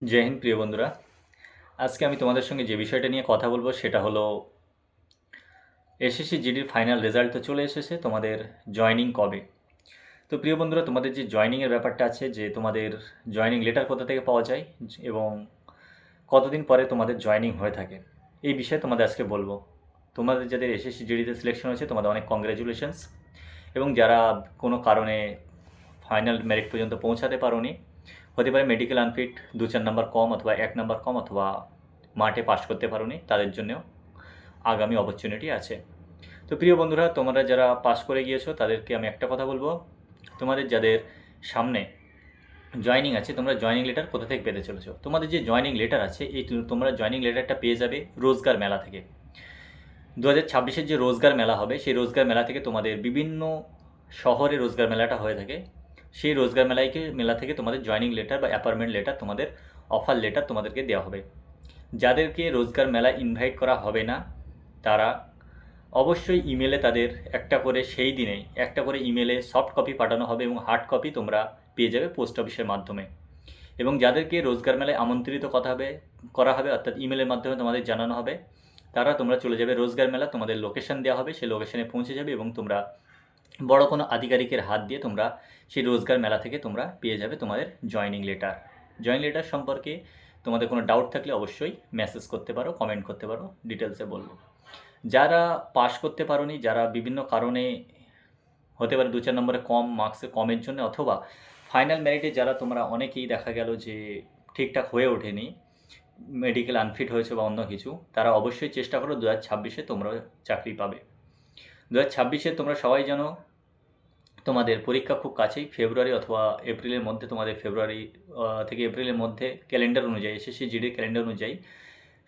জয় হিন্দ প্রিয় বন্ধুরা। আজকে আমি তোমাদের সঙ্গে যে বিষয়টা নিয়ে কথা বলবো সেটা হলো এসএসসি জিডির ফাইনাল রেজাল্ট তো চলে এসেছে, তোমাদের জয়েনিং কবে। তো প্রিয় বন্ধুরা, তোমাদের যে জয়েনিংয়ের ব্যাপারটা আছে, যে তোমাদের জয়েনিং লেটার কোথা থেকে পাওয়া যায় এবং কতদিন পরে তোমাদের জয়েনিং হয়ে থাকে, এই বিষয়ে তোমাদের আজকে বলবো। তোমাদের যাদের এসএসসি জিডিতে সিলেকশন হয়েছে তোমাদের অনেক কংগ্রাচুলেশনস, এবং যারা কোনো কারণে ফাইনাল মেরিট পর্যন্ত পৌঁছাতে পারোনি, হতে পারে মেডিকেল আনফিট 2-4 নাম্বার কম অথবা 1 নাম্বার কম অথবা মাঠে পাস করতে পারোনি, তাদের জন্যও আগামী অপরচুনিটি আছে। তো প্রিয় বন্ধুরা, তোমরা যারা পাস করে গিয়েছো তাদেরকে আমি একটা কথা বলবো, তোমাদের যাদের সামনে জয়েনিং আছে, তোমরা জয়েনিং লেটার কোথা থেকে পেতে চলেছো। তোমাদের যে জয়েনিং লেটার আছে, এই তোমরা জয়েনিং লেটারটা পেয়ে যাবে রোজগার মেলা থেকে। 2026-এর যে রোজগার মেলা হবে, সেই রোজগার মেলা থেকে তোমাদের বিভিন্ন শহরে রোজগার মেলাটা হয়ে থাকে। সেই রোজগার মেলা থেকে তোমাদের জয়েনিং লেটার বা অ্যাপয়েন্টমেন্ট লেটার, তোমাদের অফার লেটার তোমাদেরকে দেওয়া হবে। যাদেরকে রোজগার মেলা ইনভাইট করা হবে না, তারা অবশ্যই ইমেলে তাদের একটা করে, সেই দিনেই একটা করে ইমেলে সফট কপি পাঠানো হবে এবং হার্ড কপি তোমরা পেয়ে যাবে পোস্ট অফিসের মাধ্যমে। এবং যাদেরকে রোজগার মেলায় আমন্ত্রিত করা হবে অর্থাৎ ইমেলের মাধ্যমে তোমাদের জানানো হবে, তারা তোমরা চলে যাবে রোজগার মেলা, তোমাদের লোকেশন দেওয়া হবে, সেই লোকেশনে পৌঁছে যাবে এবং তোমরা বড় কোনো আধিকারিকের হাত দিয়ে তোমরা সেই রোজগার মেলা থেকে তোমরা পেয়ে যাবে তোমাদের জয়েনিং লেটার। জয়েনিং লেটার সম্পর্কে তোমাদের কোনো ডাউট থাকলে অবশ্যই মেসেজ করতে পারো, কমেন্ট করতে পারো, ডিটেলসে বলবো। যারা পাস করতে পারোনি, যারা বিভিন্ন কারণে, হতে পারে 2-4 নম্বরে কম, মার্কসে কমের জন্য, অথবা ফাইনাল মেরিটে যারা তোমরা অনেকেই দেখা গেল যে ঠিকঠাক হয়ে ওঠেনি, মেডিকেল আনফিট হয়েছে বা অন্য কিছু, তারা অবশ্যই চেষ্টা করো 2026-এ তোমরা চাকরি পাবে। 2026-এ তোমরা সবাই জানো তোমাদের পরীক্ষা খুব কাছেই, ফেব্রুয়ারি অথবা এপ্রিলের মধ্যে, তোমাদের ফেব্রুয়ারি থেকে এপ্রিলের মধ্যে ক্যালেন্ডার অনুযায়ী, এসএসসি জিডির ক্যালেন্ডার অনুযায়ী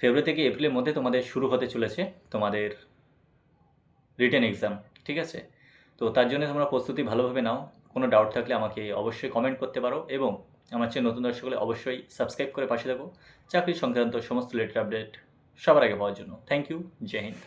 ফেব্রুয়ারি থেকে এপ্রিলের মধ্যে তোমাদের শুরু হতে চলেছে তোমাদের রিটেন এক্সাম। ঠিক আছে, তো তার জন্য তোমরা প্রস্তুতি ভালোভাবে নাও। কোনো ডাউট থাকলে আমাকে অবশ্যই কমেন্ট করতে পারো এবং আমার চেয়ে নতুন দর্শক হলে অবশ্যই সাবস্ক্রাইব করে পাশে থাকো চাকরি সংক্রান্ত সমস্ত লেটেস্ট আপডেট সবার আগে পাওয়ার জন্য। Thank you. জয় হিন্দ।